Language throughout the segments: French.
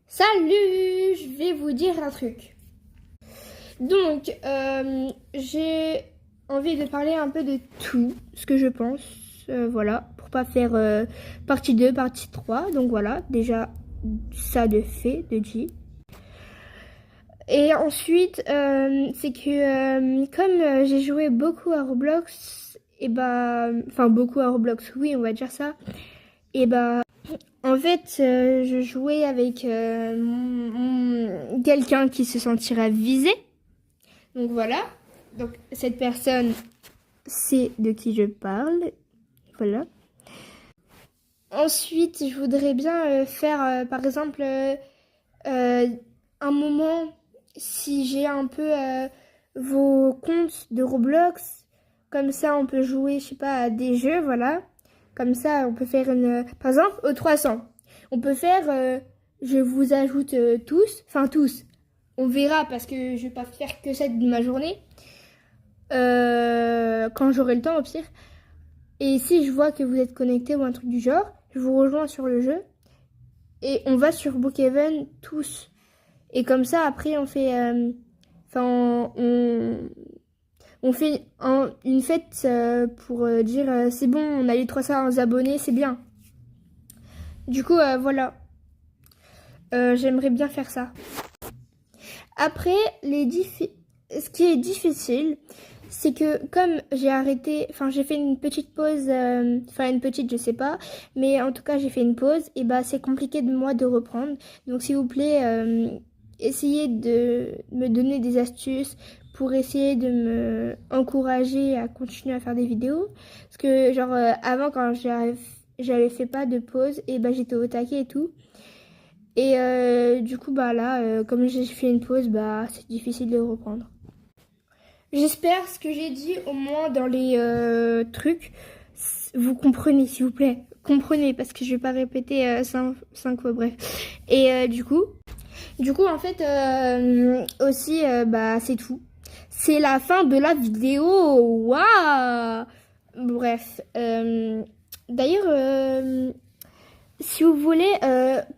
Salut, je vais vous dire un truc. Donc, j'ai envie de parler un peu de tout ce que je pense, voilà, pour pas faire partie 2, partie 3. Donc voilà, déjà ça de fait, de dit. Et ensuite, c'est que comme j'ai joué beaucoup à Roblox, et bah, enfin beaucoup à Roblox, oui, on va dire ça, et bah. En fait, je jouais avec quelqu'un qui se sentira visé. Donc voilà. Donc cette personne sait de qui je parle. Voilà. Ensuite, je voudrais bien faire, par exemple, un moment, si j'ai un peu vos comptes de Roblox, comme ça on peut jouer, je sais pas, à des jeux, voilà. Comme ça, on peut faire une... Par exemple, au 300. On peut faire... je vous ajoute tous. Enfin, tous. On verra parce que je vais pas faire que ça de ma journée. Quand j'aurai le temps, au pire. Et si je vois que vous êtes connectés ou un truc du genre, je vous rejoins sur le jeu. Et on va sur Brookhaven tous. Et comme ça, après, on fait... Enfin, on fait une fête pour dire c'est bon, on a les 300 abonnés, c'est bien. Du coup, voilà. J'aimerais bien faire ça. Après, ce qui est difficile, c'est que comme j'ai arrêté, enfin j'ai fait une petite pause, enfin une petite, je sais pas, mais en tout cas j'ai fait une pause, et bah c'est compliqué de moi de reprendre. Donc s'il vous plaît, essayez de me donner des astuces pour essayer de me encourager à continuer à faire des vidéos. Parce que genre avant quand j'avais fait pas de pause, et bah j'étais au taquet et tout. Et du coup bah là, comme j'ai fait une pause, bah c'est difficile de reprendre. J'espère ce que j'ai dit au moins dans les trucs. Vous comprenez s'il vous plaît. Comprenez parce que je vais pas répéter 5 fois, bref. Et du coup en fait aussi bah c'est tout. C'est la fin de la vidéo. Waouh. Bref. D'ailleurs si vous voulez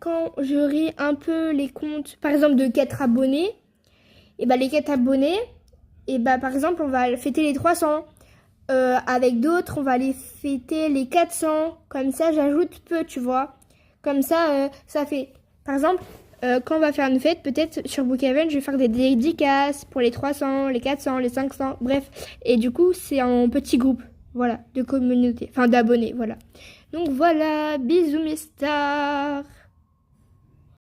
quand j'aurai un peu les comptes par exemple de 4 abonnés, et bah les 4 abonnés, et bah par exemple on va fêter les 300. Avec d'autres on va les fêter les 400. Comme ça j'ajoute peu, tu vois. Comme ça ça fait par exemple quand on va faire une fête, peut-être sur Brookhaven, je vais faire des dédicaces pour les 300, les 400, les 500, bref. Et du coup, c'est en petit groupe, voilà, de communauté, enfin d'abonnés, voilà. Donc voilà, bisous mes stars.